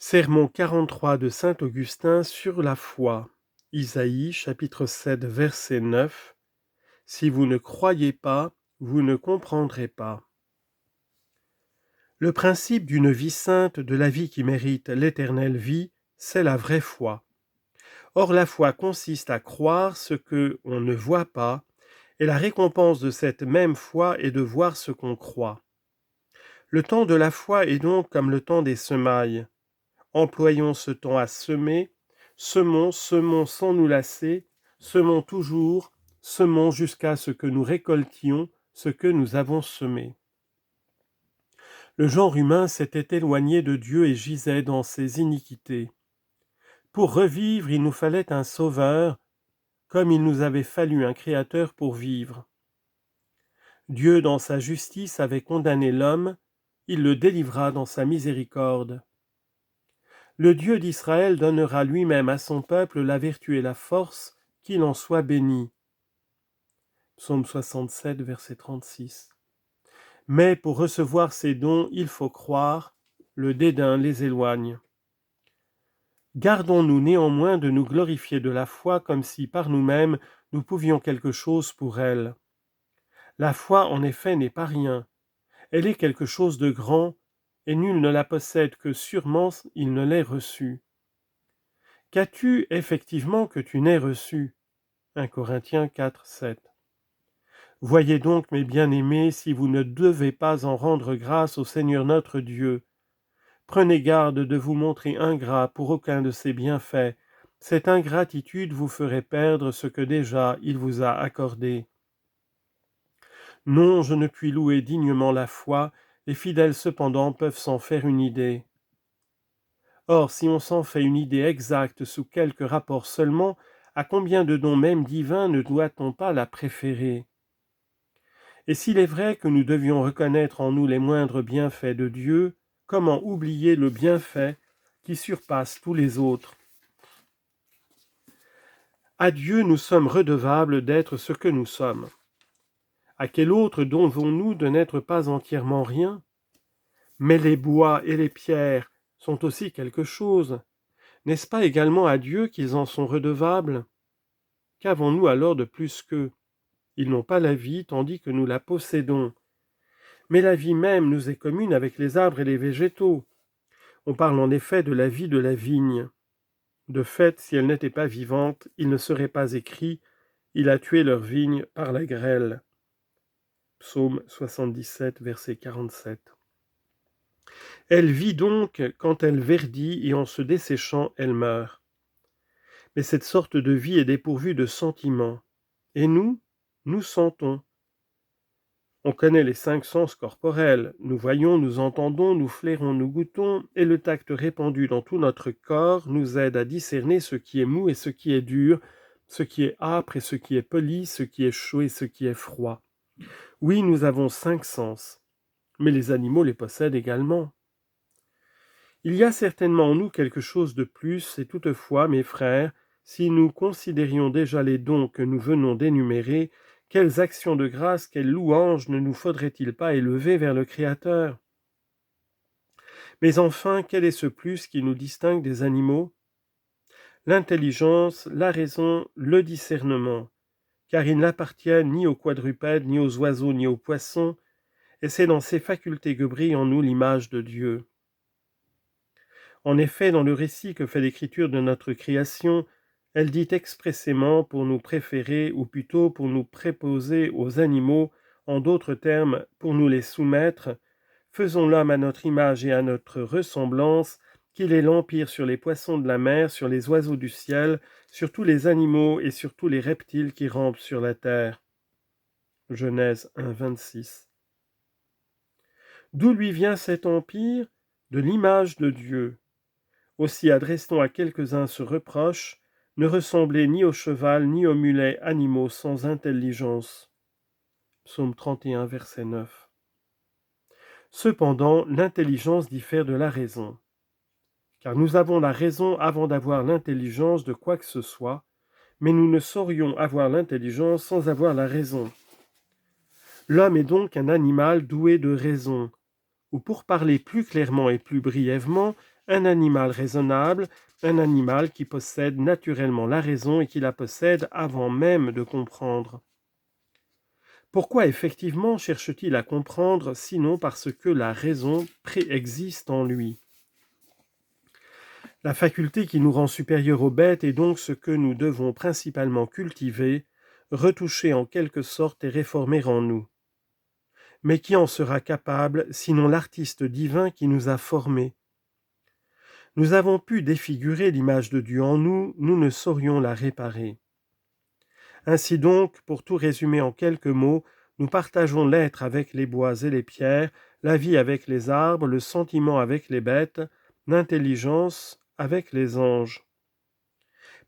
Sermon 43 de saint Augustin sur la foi. Isaïe chapitre 7 verset 9. Si vous ne croyez pas, vous ne comprendrez pas. Le principe d'une vie sainte, de la vie qui mérite l'éternelle vie, c'est la vraie foi. Or la foi consiste à croire ce que on ne voit pas, et la récompense de cette même foi est de voir ce qu'on croit. Le temps de la foi est donc comme le temps des semailles. Employons ce temps à semer, semons sans nous lasser, semons toujours, semons jusqu'à ce que nous récoltions ce que nous avons semé. Le genre humain s'était éloigné de Dieu et gisait dans ses iniquités. Pour revivre, il nous fallait un sauveur, comme il nous avait fallu un créateur pour vivre. Dieu, dans sa justice, avait condamné l'homme, il le délivra dans sa miséricorde. Le Dieu d'Israël donnera lui-même à son peuple la vertu et la force, qu'il en soit béni. Psaume 67, verset 36. Mais pour recevoir ces dons, il faut croire, le dédain les éloigne. Gardons-nous néanmoins de nous glorifier de la foi comme si par nous-mêmes nous pouvions quelque chose pour elle. La foi, en effet, n'est pas rien. Elle est quelque chose de grand, et nul ne la possède que sûrement il ne l'ait reçue. Qu'as-tu effectivement que tu n'aies reçu ? 1 Corinthiens 4, 7. Voyez donc, mes bien-aimés, si vous ne devez pas en rendre grâce au Seigneur notre Dieu. Prenez garde de vous montrer ingrat pour aucun de ses bienfaits. Cette ingratitude vous ferait perdre ce que déjà il vous a accordé. Non, je ne puis louer dignement la foi, les fidèles cependant peuvent s'en faire une idée. Or, si on s'en fait une idée exacte sous quelque rapport seulement, à combien de dons même divins ne doit-on pas la préférer ? Et s'il est vrai que nous devions reconnaître en nous les moindres bienfaits de Dieu, comment oublier le bienfait qui surpasse tous les autres ? À Dieu nous sommes redevables d'être ce que nous sommes. À quel autre devons-nous de n'être pas entièrement rien ? Mais les bois et les pierres sont aussi quelque chose. N'est-ce pas également à Dieu qu'ils en sont redevables ? Qu'avons-nous alors de plus qu'eux ? Ils n'ont pas la vie, tandis que nous la possédons. Mais la vie même nous est commune avec les arbres et les végétaux. On parle en effet de la vie de la vigne. De fait, si elle n'était pas vivante, il ne serait pas écrit « Il a tué leur vigne par la grêle ». Psaume 77, verset 47. Elle vit donc quand elle verdit et en se desséchant, elle meurt. Mais cette sorte de vie est dépourvue de sentiments. Et nous sentons. On connaît les 5 sens corporels. Nous voyons, nous entendons, nous flairons, nous goûtons, et le tact répandu dans tout notre corps nous aide à discerner ce qui est mou et ce qui est dur, ce qui est âpre et ce qui est poli, ce qui est chaud et ce qui est froid. Oui, nous avons 5 sens, mais les animaux les possèdent également. Il y a certainement en nous quelque chose de plus, et toutefois, mes frères, si nous considérions déjà les dons que nous venons d'énumérer, quelles actions de grâce, quelles louanges ne nous faudrait-il pas élever vers le Créateur ? Mais enfin, quel est ce plus qui nous distingue des animaux ? L'intelligence, la raison, le discernement, car ils n'appartiennent ni aux quadrupèdes, ni aux oiseaux, ni aux poissons, et c'est dans ces facultés que brille en nous l'image de Dieu. En effet, dans le récit que fait l'Écriture de notre création, elle dit expressément pour nous préférer, ou plutôt pour nous préposer aux animaux, en d'autres termes, pour nous les soumettre, faisons l'homme à notre image et à notre ressemblance, qu'il ait l'empire sur les poissons de la mer, sur les oiseaux du ciel, sur tous les animaux et sur tous les reptiles qui rampent sur la terre. Genèse 1, 26. D'où lui vient cet empire ? De l'image de Dieu. Aussi adressons à quelques-uns ce reproche, ne ressemblez ni au cheval ni au mulet, animaux sans intelligence. Psaume 31, verset 9. Cependant, l'intelligence diffère de la raison. Car nous avons la raison avant d'avoir l'intelligence de quoi que ce soit, mais nous ne saurions avoir l'intelligence sans avoir la raison. L'homme est donc un animal doué de raison, ou pour parler plus clairement et plus brièvement, un animal raisonnable, un animal qui possède naturellement la raison et qui la possède avant même de comprendre. Pourquoi effectivement cherche-t-il à comprendre, sinon parce que la raison préexiste en lui? La faculté qui nous rend supérieurs aux bêtes est donc ce que nous devons principalement cultiver, retoucher en quelque sorte et réformer en nous. Mais qui en sera capable, sinon l'artiste divin qui nous a formés? Nous avons pu défigurer l'image de Dieu en nous, nous ne saurions la réparer. Ainsi donc, pour tout résumer en quelques mots, nous partageons l'être avec les bois et les pierres, la vie avec les arbres, le sentiment avec les bêtes, l'intelligence avec les anges.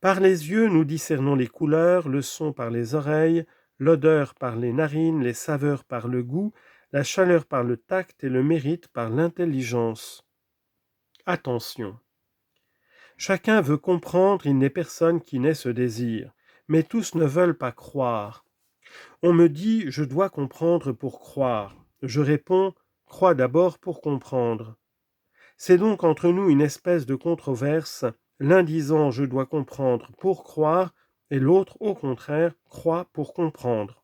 Par les yeux, nous discernons les couleurs, le son par les oreilles, l'odeur par les narines, les saveurs par le goût, la chaleur par le tact et le mérite par l'intelligence. Attention. Chacun veut comprendre, il n'est personne qui n'ait ce désir, mais tous ne veulent pas croire. On me dit, je dois comprendre pour croire. Je réponds, crois d'abord pour comprendre. C'est donc entre nous une espèce de controverse, l'un disant je dois comprendre pour croire, et l'autre, au contraire, croit pour comprendre.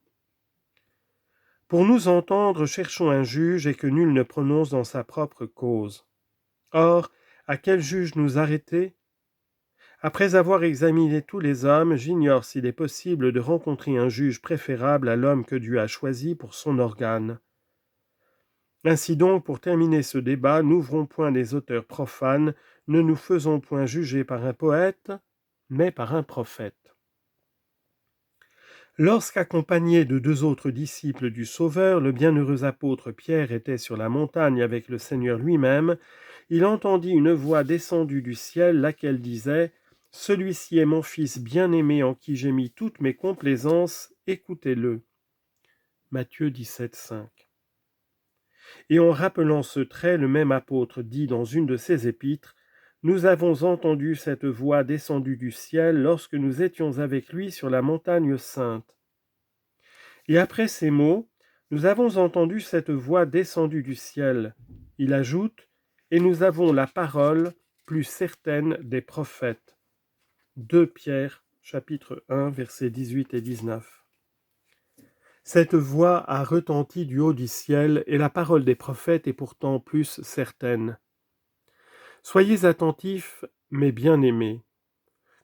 Pour nous entendre, cherchons un juge et que nul ne prononce dans sa propre cause. Or, à quel juge nous arrêter? Après avoir examiné tous les hommes, j'ignore s'il est possible de rencontrer un juge préférable à l'homme que Dieu a choisi pour son organe. Ainsi donc, pour terminer ce débat, n'ouvrons point des auteurs profanes, ne nous faisons point juger par un poète, mais par un prophète. Lorsqu'accompagné de 2 autres disciples du Sauveur, le bienheureux apôtre Pierre était sur la montagne avec le Seigneur lui-même, il entendit une voix descendue du ciel, laquelle disait « Celui-ci est mon Fils bien-aimé en qui j'ai mis toutes mes complaisances, écoutez-le. » Matthieu 17, 5. Et en rappelant ce trait, le même apôtre dit dans une de ses épîtres « Nous avons entendu cette voix descendue du ciel lorsque nous étions avec lui sur la montagne sainte. » Et après ces mots, « Nous avons entendu cette voix descendue du ciel. » Il ajoute « Et nous avons la parole plus certaine des prophètes. » 2 Pierre, chapitre 1, versets 18 et 19. Cette voix a retenti du haut du ciel, et la parole des prophètes est pourtant plus certaine. Soyez attentifs, mes bien-aimés.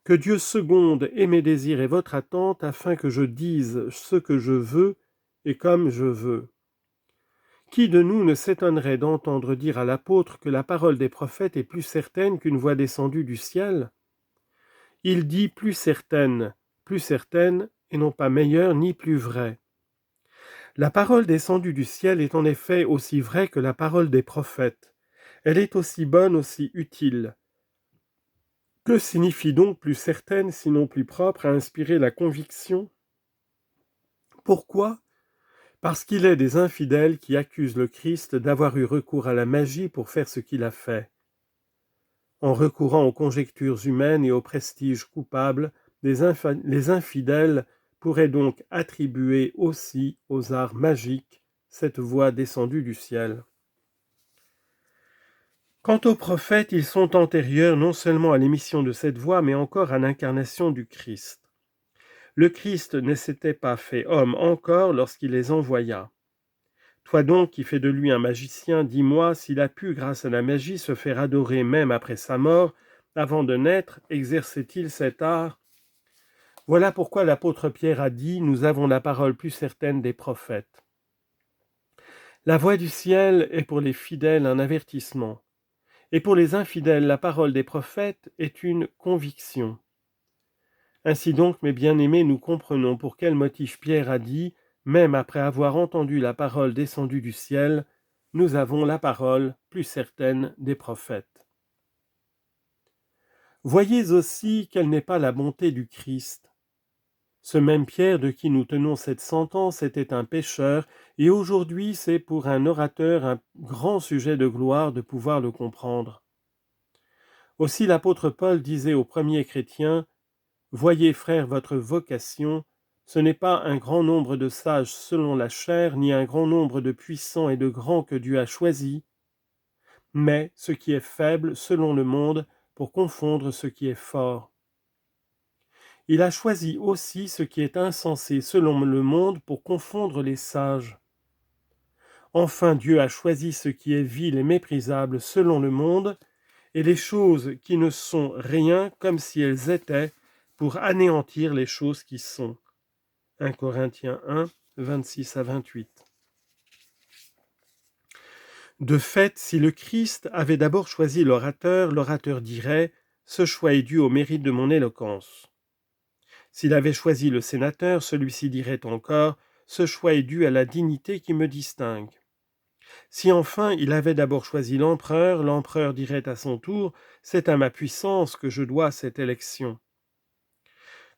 Que Dieu seconde et mes désirs et votre attente, afin que je dise ce que je veux et comme je veux. Qui de nous ne s'étonnerait d'entendre dire à l'apôtre que la parole des prophètes est plus certaine qu'une voix descendue du ciel? Il dit plus certaine, et non pas meilleure ni plus vraie. La parole descendue du ciel est en effet aussi vraie que la parole des prophètes. Elle est aussi bonne, aussi utile. Que signifie donc plus certaine, sinon plus propre à inspirer la conviction? Pourquoi? Parce qu'il est des infidèles qui accusent le Christ d'avoir eu recours à la magie pour faire ce qu'il a fait. En recourant aux conjectures humaines et aux prestiges coupables, les infidèles pourraient donc attribuer aussi aux arts magiques cette voix descendue du ciel. Quant aux prophètes, ils sont antérieurs non seulement à l'émission de cette voix, mais encore à l'incarnation du Christ. Le Christ ne s'était pas fait homme encore lorsqu'il les envoya. Toi donc qui fais de lui un magicien, dis-moi s'il a pu, grâce à la magie, se faire adorer même après sa mort, avant de naître, exerçait-il cet art? Voilà pourquoi l'apôtre Pierre a dit « Nous avons la parole plus certaine des prophètes ». La voix du ciel est pour les fidèles un avertissement, et pour les infidèles, la parole des prophètes est une conviction. Ainsi donc, mes bien-aimés, nous comprenons pour quel motif Pierre a dit « Même après avoir entendu la parole descendue du ciel, nous avons la parole plus certaine des prophètes. » Voyez aussi quelle n'est pas la bonté du Christ. Ce même Pierre de qui nous tenons cette sentence était un pécheur, et aujourd'hui c'est pour un orateur un grand sujet de gloire de pouvoir le comprendre. Aussi l'apôtre Paul disait aux premiers chrétiens « Voyez, frères, votre vocation, ce n'est pas un grand nombre de sages selon la chair, ni un grand nombre de puissants et de grands que Dieu a choisis, mais ce qui est faible selon le monde pour confondre ce qui est fort. Il a choisi aussi ce qui est insensé selon le monde pour confondre les sages. Enfin, Dieu a choisi ce qui est vil et méprisable selon le monde, et les choses qui ne sont rien comme si elles étaient, pour anéantir les choses qui sont. 1 Corinthiens 1, 26 à 28. De fait, si le Christ avait d'abord choisi l'orateur dirait « Ce choix est dû au mérite de mon éloquence ». S'il avait choisi le sénateur, celui-ci dirait encore « Ce choix est dû à la dignité qui me distingue ». Si enfin il avait d'abord choisi l'empereur dirait à son tour « C'est à ma puissance que je dois cette élection ».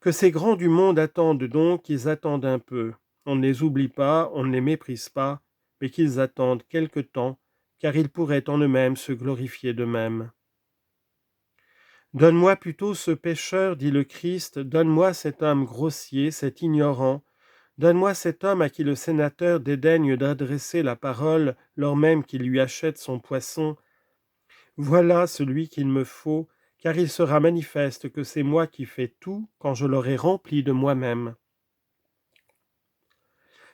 Que ces grands du monde attendent donc, qu'ils attendent un peu. On ne les oublie pas, on ne les méprise pas, mais qu'ils attendent quelque temps, car ils pourraient en eux-mêmes se glorifier d'eux-mêmes. Donne-moi plutôt ce pécheur, dit le Christ, donne-moi cet homme grossier, cet ignorant, donne-moi cet homme à qui le sénateur dédaigne d'adresser la parole lors même qu'il lui achète son poisson. Voilà celui qu'il me faut, car il sera manifeste que c'est moi qui fais tout quand je l'aurai rempli de moi-même.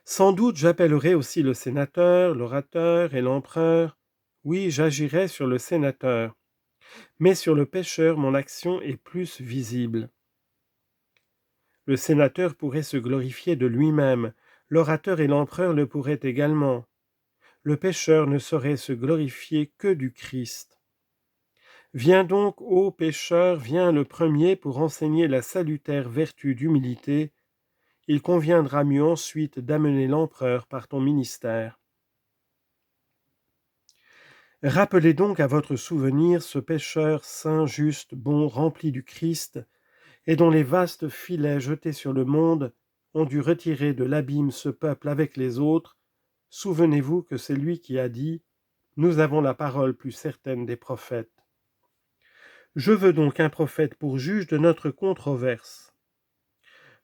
Sans doute j'appellerai aussi le sénateur, l'orateur et l'empereur. Oui, j'agirai sur le sénateur. Mais sur le pécheur, mon action est plus visible. Le sénateur pourrait se glorifier de lui-même, l'orateur et l'empereur le pourraient également. Le pécheur ne saurait se glorifier que du Christ. Viens donc, ô pécheur, viens le premier pour enseigner la salutaire vertu d'humilité. Il conviendra mieux ensuite d'amener l'empereur par ton ministère. Rappelez donc à votre souvenir ce pécheur saint, juste, bon, rempli du Christ, et dont les vastes filets jetés sur le monde ont dû retirer de l'abîme ce peuple avec les autres. Souvenez-vous que c'est lui qui a dit « Nous avons la parole plus certaine des prophètes ». Je veux donc un prophète pour juge de notre controverse.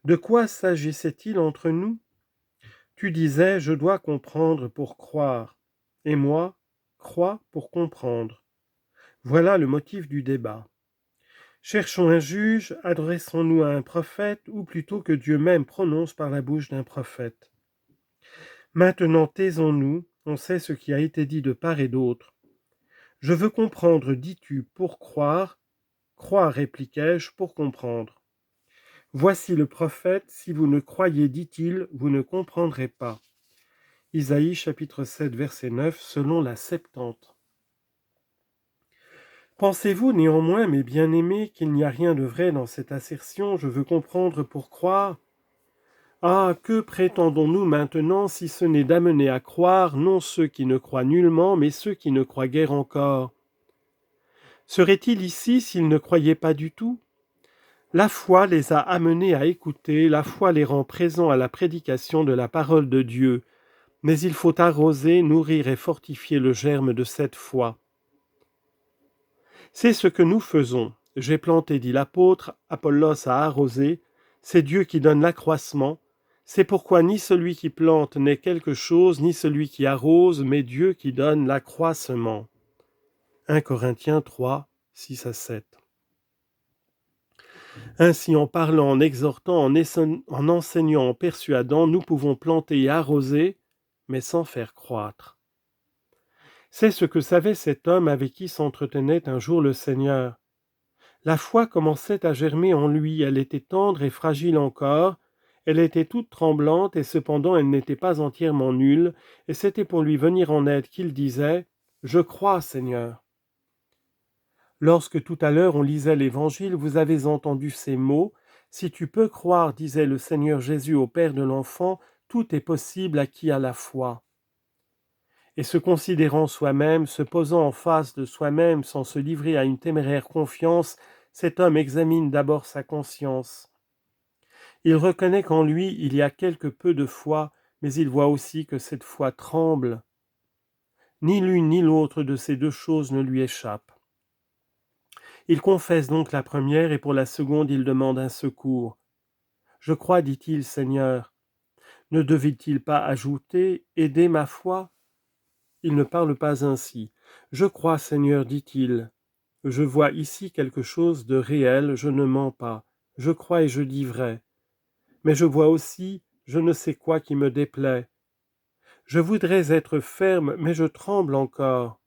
De quoi s'agissait-il entre nous? Tu disais, je dois comprendre pour croire, et moi, crois pour comprendre. Voilà le motif du débat. Cherchons un juge, adressons-nous à un prophète, ou plutôt que Dieu même prononce par la bouche d'un prophète. Maintenant taisons-nous, on sait ce qui a été dit de part et d'autre. Je veux comprendre, dis-tu, pour croire. Croire, répliquai-je, pour comprendre. Voici le prophète, si vous ne croyez, dit-il, vous ne comprendrez pas. Isaïe chapitre 7, verset 9, selon la Septante. Pensez-vous néanmoins, mes bien-aimés, qu'il n'y a rien de vrai dans cette assertion « je veux comprendre pour croire » ? Ah, que prétendons-nous maintenant si ce n'est d'amener à croire non ceux qui ne croient nullement, mais ceux qui ne croient guère encore ? Serait-il ici s'ils ne croyaient pas du tout ? La foi les a amenés à écouter, la foi les rend présents à la prédication de la parole de Dieu, mais il faut arroser, nourrir et fortifier le germe de cette foi. C'est ce que nous faisons. J'ai planté, dit l'apôtre, Apollos a arrosé, c'est Dieu qui donne l'accroissement. C'est pourquoi ni celui qui plante n'est quelque chose, ni celui qui arrose, mais Dieu qui donne l'accroissement. 1 Corinthiens 3, 6 à 7. Ainsi, en parlant, en exhortant, en enseignant, en persuadant, nous pouvons planter et arroser, mais sans faire croître. C'est ce que savait cet homme avec qui s'entretenait un jour le Seigneur. La foi commençait à germer en lui, elle était tendre et fragile encore, elle était toute tremblante et cependant elle n'était pas entièrement nulle, et c'était pour lui venir en aide qu'il disait « Je crois, Seigneur ». Lorsque tout à l'heure on lisait l'Évangile, vous avez entendu ces mots « Si tu peux croire, disait le Seigneur Jésus au Père de l'enfant, tout est possible à qui a la foi. » Et se considérant soi-même, se posant en face de soi-même sans se livrer à une téméraire confiance, cet homme examine d'abord sa conscience. Il reconnaît qu'en lui il y a quelque peu de foi, mais il voit aussi que cette foi tremble. Ni l'une ni l'autre de ces deux choses ne lui échappe. Il confesse donc la première et pour la seconde il demande un secours. « Je crois, dit-il, Seigneur. » Ne devait-il pas ajouter « aider ma foi » Il ne parle pas ainsi. Je crois, Seigneur, dit-il. Je vois ici quelque chose de réel, je ne mens pas. Je crois et je dis vrai. Mais je vois aussi je ne sais quoi qui me déplaît. Je voudrais être ferme, mais je tremble encore.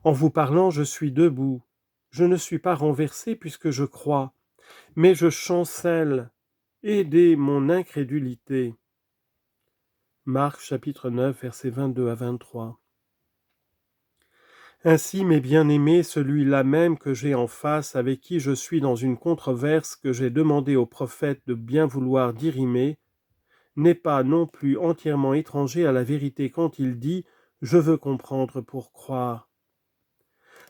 En vous parlant, je suis debout. Je ne suis pas renversé puisque je crois, mais je chancelle. Aidez mon incrédulité. Marc chapitre 9, versets 22 à 23. Ainsi, mes bien-aimés, celui-là même que j'ai en face, avec qui je suis dans une controverse que j'ai demandé au prophète de bien vouloir dirimer, n'est pas non plus entièrement étranger à la vérité quand il dit « Je veux comprendre pour croire ».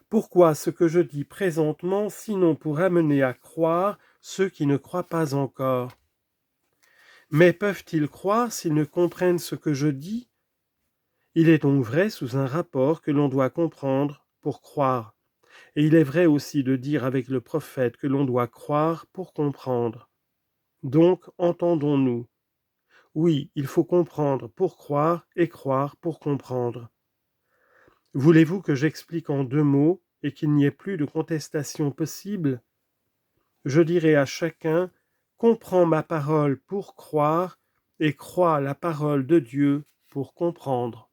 Pourquoi ce que je dis présentement, sinon pour amener à croire ceux qui ne croient pas encore? Mais peuvent-ils croire s'ils ne comprennent ce que je dis? Il est donc vrai sous un rapport que l'on doit comprendre pour croire. Et il est vrai aussi de dire avec le prophète que l'on doit croire pour comprendre. Donc, entendons-nous. Oui, il faut comprendre pour croire et croire pour comprendre. Voulez-vous que j'explique en 2 mots et qu'il n'y ait plus de contestation possible? Je dirai à chacun, comprends ma parole pour croire et crois la parole de Dieu pour comprendre.